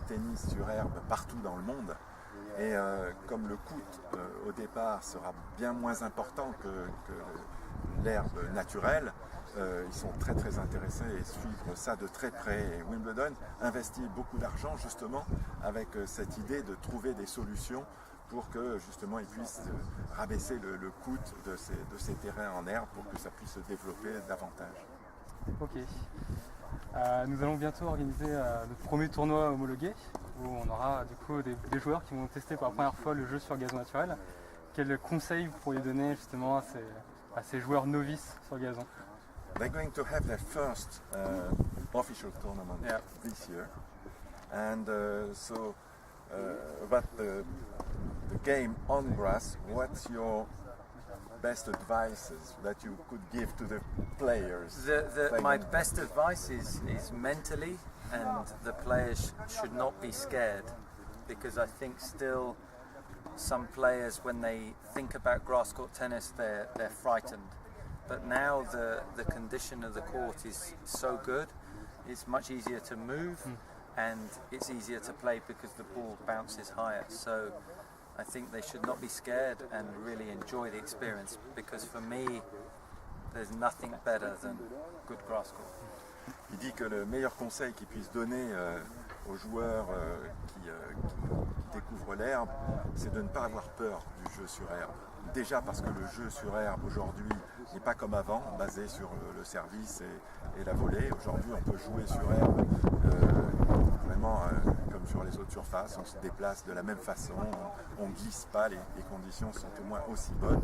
tennis sur herbe partout dans le monde. Et comme le coût au départ sera bien moins important que l'herbe naturelle, ils sont très très intéressés et suivent ça de très près. Et Wimbledon investit beaucoup d'argent justement avec cette idée de trouver des solutions pour que justement ils puissent rabaisser le coût de ces terrains en herbe pour que ça puisse se développer davantage. Ok. Nous allons bientôt organiser notre premier tournoi homologué où on aura du coup des joueurs qui vont tester pour la première fois le jeu sur gazon naturel. Quels conseils vous pourriez donner justement à ces joueurs novices sur gazon? They're going to have their first official tournament this year, and about the game on grass, what's your best advices that you could give to the players? My best advice is mentally, and the players should not be scared, because I think still some players, when they think about grass court tennis, they're frightened. But now the condition of the court is so good, it's much easier to move and it's easier to play because the ball bounces higher. So I think they should not be scared and really enjoy the experience, because for me, there's nothing better than good grass court. Il dit que le meilleur conseil qu'il puisse donner aux joueurs qui découvrent l'herbe, c'est de ne pas avoir peur du jeu sur herbe. Déjà parce que le jeu sur herbe aujourd'hui n'est pas comme avant, basé sur le service et la volée. Aujourd'hui, on peut jouer sur herbe vraiment comme sur les autres surfaces. On se déplace de la même façon, on ne glisse pas, les conditions sont au moins aussi bonnes.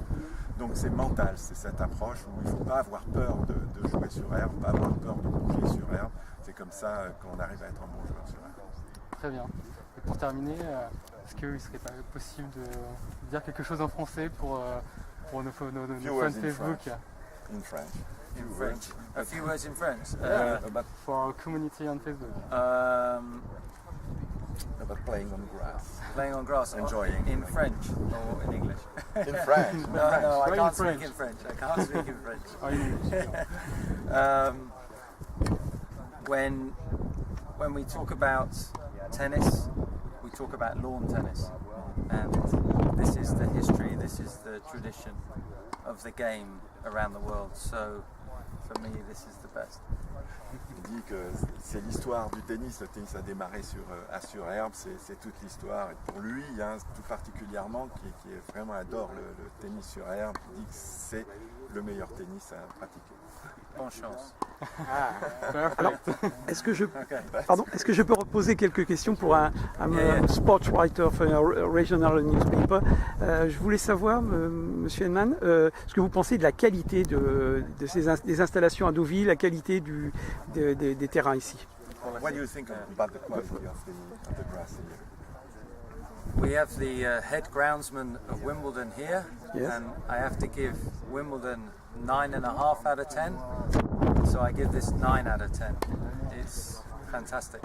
Donc c'est mental, c'est cette approche où il ne faut pas avoir peur de jouer sur herbe, pas avoir peur de bouger sur herbe. C'est comme ça qu'on arrive à être un bon joueur sur herbe. Très bien. Et pour terminer, est-ce qu'il ne serait pas possible de dire quelque chose en français pour nos fans Facebook? In French. In French. A few words in French. For our community on Facebook. About playing on grass. Playing on grass. Enjoying. In French or in English? In French. No, I can't French. speak in French. I can't speak in French. Oh, in English. When we talk about tennis, we talk about lawn tennis, and this is the history, this is the tradition of the game around the world. So for me, this is the best. Il dit que c'est l'histoire du tennis. Le tennis a démarré sur herbe, c'est toute l'histoire. Et pour lui, tout particulièrement, qui vraiment adore le tennis sur herbe, il dit que c'est le meilleur tennis à pratiquer. Bonne chance. Alors, est-ce que je peux reposer quelques questions pour un sports writer for a regional newspaper? Je voulais savoir, Monsieur Henman, ce que vous pensez de la qualité des installations à Deauville, la qualité des terrains ici. What do you think about the quality of the grass here? We have the head groundsman of Wimbledon here, Yes. and I have to give Wimbledon 9.5 out of 10. So I give this 9 out of 10. It's fantastic.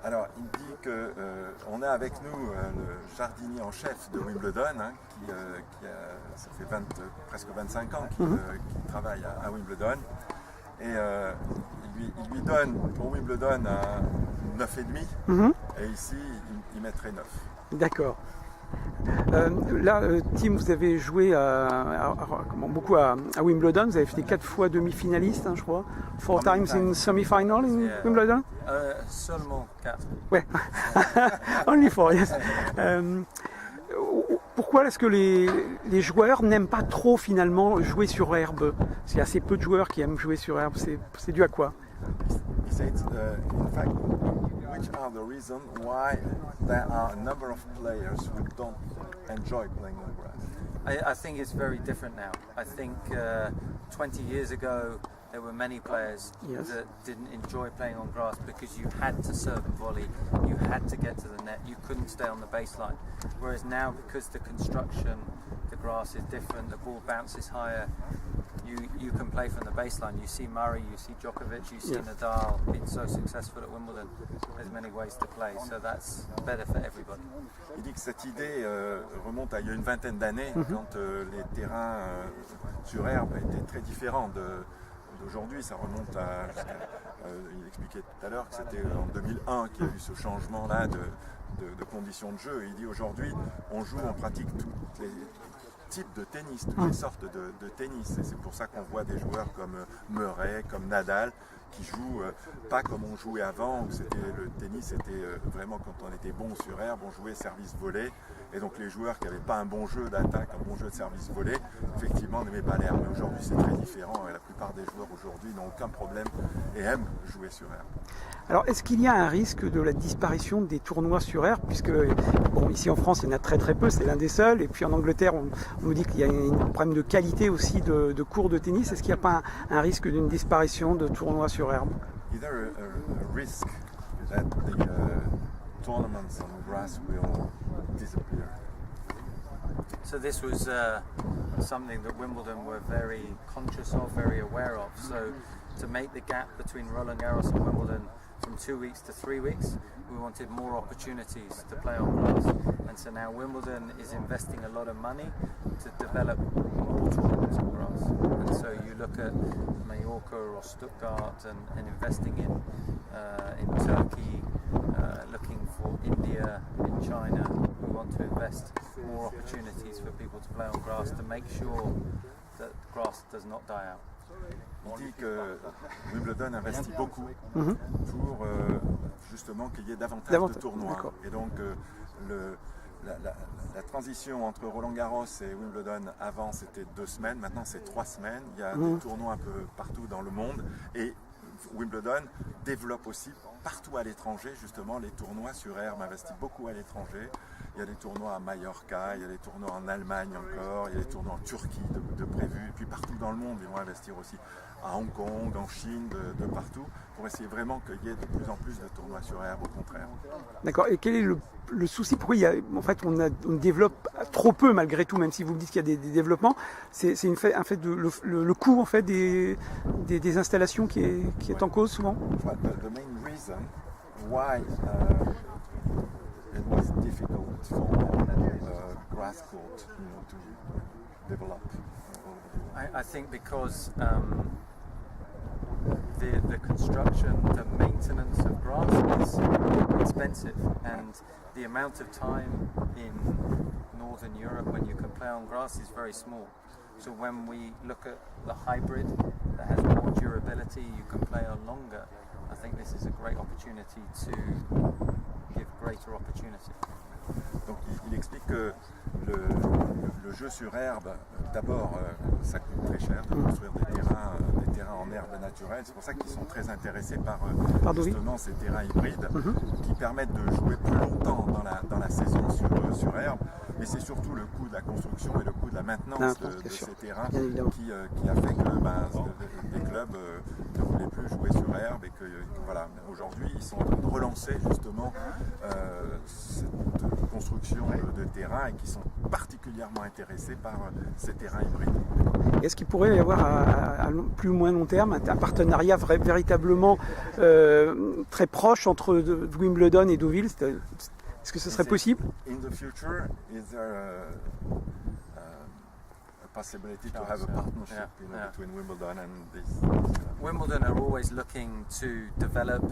Alors, il dit qu'on a avec nous le jardinier en chef de Wimbledon, ça fait presque 25 ans qu'il travaille à Wimbledon. Et il lui donne pour Wimbledon un 9,5 et ici il mettrait 9. D'accord. Là, Tim, vous avez joué beaucoup à Wimbledon. Vous avez fait 4 fois demi-finaliste, je crois. 4 times in semi-final in Wimbledon. Seulement 4. Ouais. Only 4, yes. Pourquoi est-ce que les joueurs n'aiment pas trop finalement jouer sur herbe? Il y a assez peu de joueurs qui aiment jouer sur herbe. C'est dû à quoi? He said, in fact, which are the reasons why there are a number of players who don't enjoy playing on grass? I think it's very different now. I think 20 years ago there were many players that didn't enjoy playing on grass because you had to serve and volley, you had to get to the net, you couldn't stay on the baseline. Whereas now, because the construction, the grass is different, the ball bounces higher, you can play from the baseline. You see Murray, you see Djokovic, you see Nadal being so successful at Wimbledon. There's many ways to play, so that's better for everybody. Il dit que cette idée remonte à il y a une vingtaine d'années, quand les terrains sur herbe étaient très différents d'aujourd'hui. Ça remonte à Il expliquait tout à l'heure que c'était en 2001 qu'il y a eu ce changement-là de conditions de jeu. Il dit aujourd'hui, on pratique tous les types de tennis, toutes les sortes de tennis. Et c'est pour ça qu'on voit des joueurs comme Murray, comme Nadal, qui jouent pas comme on jouait avant, où le tennis était vraiment quand on était bon sur herbe, on jouait service volé. Et donc les joueurs qui n'avaient pas un bon jeu d'attaque, un bon jeu de service volé, effectivement n'aimaient pas l'herbe. Mais aujourd'hui c'est très différent et la plupart des joueurs aujourd'hui n'ont aucun problème et aiment jouer sur herbe. Alors, est-ce qu'il y a un risque de la disparition des tournois sur herbe, puisque, bon, ici en France, il y en a très très peu, c'est l'un des seuls, et puis en Angleterre, on nous dit qu'il y a un problème de qualité aussi de cours de tennis. Est-ce qu'il n'y a pas un risque d'une disparition de tournois sur herbe? Is there a risk that the tournaments on grass will disappear? So this was something that Wimbledon were very conscious of, very aware of. So to make the gap between Roland Garros and Wimbledon from 2 weeks to 3 weeks, we wanted more opportunities to play on grass. And so now Wimbledon is investing a lot of money to develop more tournaments on grass. And so you look at Mallorca or Stuttgart and investing in Turkey, looking for India, in China. We want to invest more opportunities for people to play on grass to make sure that grass does not die out. Il dit que Wimbledon investit beaucoup pour justement qu'il y ait davantage de tournois. Et donc la transition entre Roland Garros et Wimbledon avant c'était 2 semaines, maintenant c'est 3 semaines. Il y a des tournois un peu partout dans le monde et Wimbledon développe aussi partout à l'étranger justement les tournois sur herbe, investit beaucoup à l'étranger. Il y a des tournois à Mallorca, il y a des tournois en Allemagne encore, il y a des tournois en Turquie de prévus, et puis partout dans le monde, ils vont investir aussi à Hong Kong, en Chine, de partout, pour essayer vraiment qu'il y ait de plus en plus de tournois sur herbe, au contraire. D'accord, et quel est le souci? Pourquoi on développe trop peu malgré tout, même si vous me dites qu'il y a des développements? C'est un fait de le coût en fait, des installations qui est en cause souvent? The main reason why it was difficult for grass court, to develop. I think because the construction, the maintenance of grass is expensive, and the amount of time in Northern Europe when you can play on grass is very small. So when we look at the hybrid that has more durability, you can play on longer. I think this is a great opportunity to give greater opportunity. Donc il explique que le jeu sur herbe, d'abord ça coûte très cher de construire des terrains en herbe naturelle. C'est pour ça qu'ils sont très intéressés par justement ces terrains hybrides qui permettent de jouer plus longtemps dans la saison sur herbe. Mais c'est surtout le coût de la construction et le coût de la maintenance de ces terrains qui a fait que les clubs ne voulaient plus jouer sur herbe et que voilà, aujourd'hui ils sont en train de relancer justement cette construction de terrains et qui sont particulièrement intéressés par ces terrains hybrides. Est-ce qu'il pourrait y avoir à plus ou moins long terme un partenariat véritablement très proche entre Wimbledon et Deauville? Est-ce que ce serait possible? In the future, is there a possibility to have a partnership between Wimbledon and this? Wimbledon are always looking to develop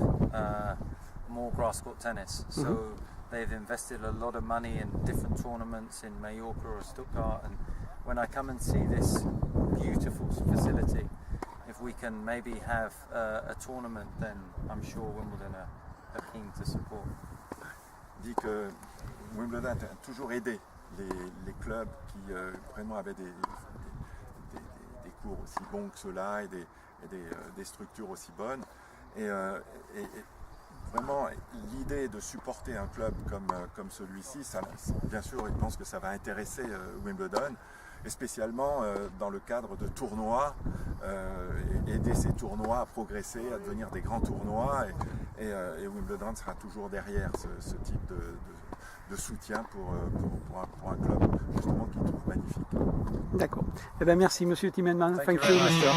more grass court tennis. So they've invested a lot of money in different tournaments in Mallorca or Stuttgart. And when I come and see this beautiful facility, if we can maybe have a tournament, then I'm sure Wimbledon are keen to support. Dit que Wimbledon a toujours aidé les clubs qui vraiment avaient des cours aussi bons que ceux-là et des structures aussi bonnes. Et vraiment, l'idée de supporter un club comme celui-ci, bien sûr, ils pensent que ça va intéresser Wimbledon, et spécialement dans le cadre de tournois, aider ces tournois à progresser, à devenir des grands tournois, et Wimbledon sera toujours derrière ce type de soutien pour un club justement qu'il trouve magnifique. D'accord. Eh bien, merci Monsieur Timmerman. Thank you, Master.